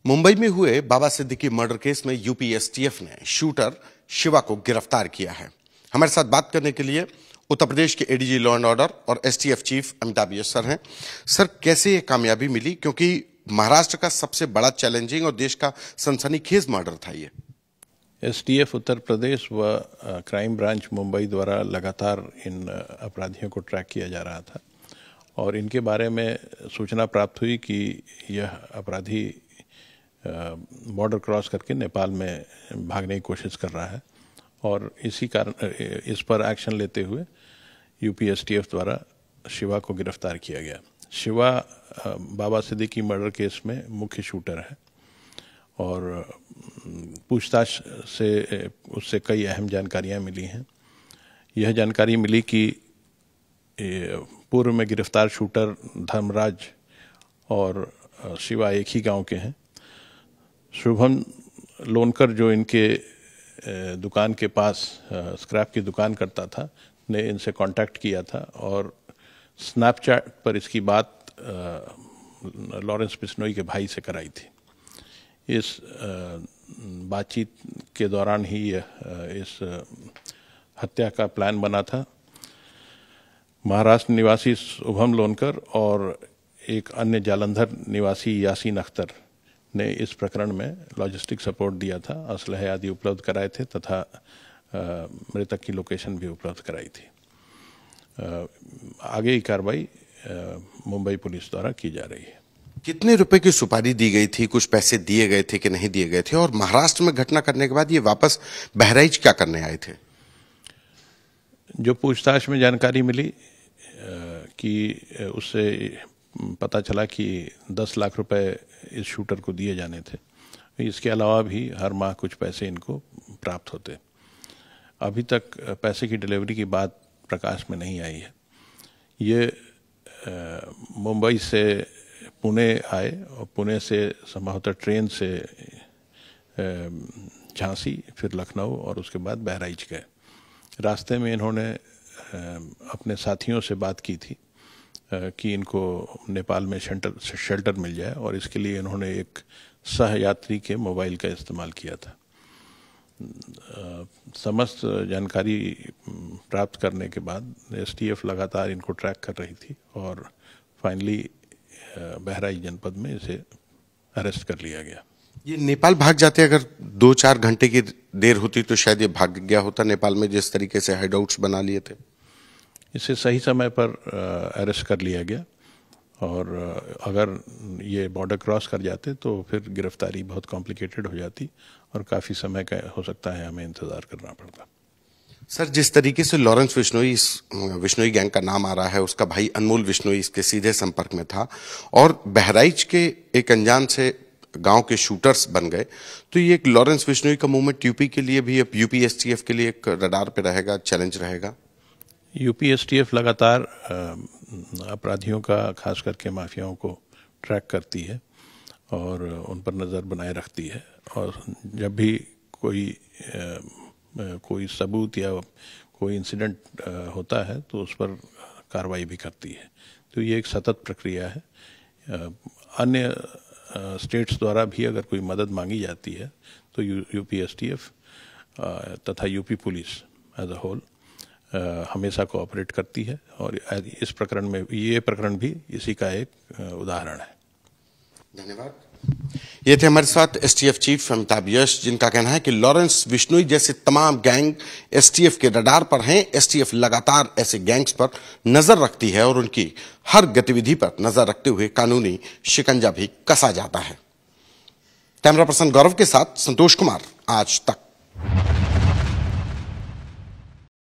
मुंबई में हुए बाबा Siddiqui murder case में यूपी एसटीएफ ने शूटर शिवा को गिरफ्तार किया है। हमारे साथ बात करने के लिए उत्तर प्रदेश के एडीजी लॉ एंड ऑर्डर और एसटीएफ चीफ अमिताभ यश सर हैं। सर, कैसे ये कामयाबी मिली, क्योंकि महाराष्ट्र का सबसे बड़ा चैलेंजिंग और देश का सनसनीखेज मर्डर था ये। एसटीएफ उत्तर प्रदेश व क्राइम ब्रांच मुंबई द्वारा लगातार इन अपराधियों को ट्रैक किया जा रहा था और इनके बारे में सूचना प्राप्त हुई कि यह अपराधी बॉर्डर क्रॉस करके नेपाल में भागने की कोशिश कर रहा है और इसी कारण इस पर एक्शन लेते हुए यूपी एसटीएफ द्वारा शिवा को गिरफ्तार किया गया। शिवा बाबा सिद्दीकी मर्डर केस में मुख्य शूटर है और पूछताछ से उससे कई अहम जानकारियां मिली हैं। यह जानकारी मिली कि पूर्व में गिरफ्तार शूटर धर्मराज और शिवा एक ही गांव के हैं। शुभम लोनकर, जो इनके दुकान के पास स्क्रैप की दुकान करता था, ने इनसे कांटेक्ट किया था और स्नैपचैट पर इसकी बात लॉरेंस बिश्नोई के भाई से कराई थी। इस बातचीत के दौरान ही इस हत्या का प्लान बना था। महाराष्ट्र निवासी शुभम लोनकर और एक अन्य जालंधर निवासी यासीन अख्तर ने इस प्रकरण में लॉजिस्टिक सपोर्ट दिया था, असलहे आदि उपलब्ध कराए थे तथा मृतक की लोकेशन भी उपलब्ध कराई थी। आगे की कार्रवाई मुंबई पुलिस द्वारा की जा रही है। कितने रुपए की सुपारी दी गई थी, कुछ पैसे दिए गए थे कि नहीं दिए गए थे, और महाराष्ट्र में घटना करने के बाद ये वापस बहराइच क्या करने आए थे? जो पूछताछ में जानकारी मिली कि उससे पता चला कि 10 लाख रुपए इस शूटर को दिए जाने थे। इसके अलावा भी हर माह कुछ पैसे इनको प्राप्त होते। अभी तक पैसे की डिलीवरी की बात प्रकाश में नहीं आई है। ये मुंबई से पुणे आए और पुणे से संभवतः ट्रेन से झांसी, फिर लखनऊ और उसके बाद बहराइच गए। रास्ते में इन्होंने अपने साथियों से बात की थी कि इनको नेपाल में शेल्टर मिल जाए और इसके लिए इन्होंने एक सहयात्री के मोबाइल का इस्तेमाल किया था। समस्त जानकारी प्राप्त करने के बाद एसटीएफ लगातार इनको ट्रैक कर रही थी और फाइनली बहराइच जनपद में इसे अरेस्ट कर लिया गया। ये नेपाल भाग जाते, अगर 2-4 घंटे की देर होती तो शायद ये भाग गया होता नेपाल में, जिस तरीके से हाइडआउट्स बना लिए थे। इसे सही समय पर अरेस्ट कर लिया गया और अगर ये बॉर्डर क्रॉस कर जाते तो फिर गिरफ्तारी बहुत कॉम्प्लिकेटेड हो जाती और काफ़ी समय का हो सकता है हमें इंतज़ार करना पड़ता। सर, जिस तरीके से लॉरेंस बिश्नोई, इस बिश्नोई गैंग का नाम आ रहा है, उसका भाई अनमोल बिश्नोई इसके सीधे संपर्क में था और बहराइच के एक अनजान से गांव के शूटर्स बन गए, तो ये एक लॉरेंस बिश्नोई का मूवमेंट यूपी के लिए भी, अब यूपी एसटीएफ के लिए एक रडार पे रहेगा, चैलेंज रहेगा। यूपी एसटीएफ लगातार अपराधियों का, खास करके माफियाओं को ट्रैक करती है और उन पर नज़र बनाए रखती है और जब भी कोई सबूत या कोई इंसिडेंट होता है तो उस पर कार्रवाई भी करती है। तो ये एक सतत प्रक्रिया है। अन्य स्टेट्स द्वारा भी अगर कोई मदद मांगी जाती है तो यूपी एसटीएफ तथा UP police as a whole हमेशा कोऑपरेट करती है और इस प्रकरण में ये प्रकरण भी इसी का एक उदाहरण है। धन्यवाद। ये थे हमारे साथ एसटीएफ चीफ अमिताभ यश, जिनका कहना है कि लॉरेंस बिश्नोई जैसे तमाम गैंग एसटीएफ के रडार पर हैं। एसटीएफ लगातार ऐसे गैंग्स पर नजर रखती है और उनकी हर गतिविधि पर नजर रखते हुए कानूनी शिकंजा भी कसा जाता है। कैमरा पर्सन गौरव के साथ संतोष कुमार, आज तक।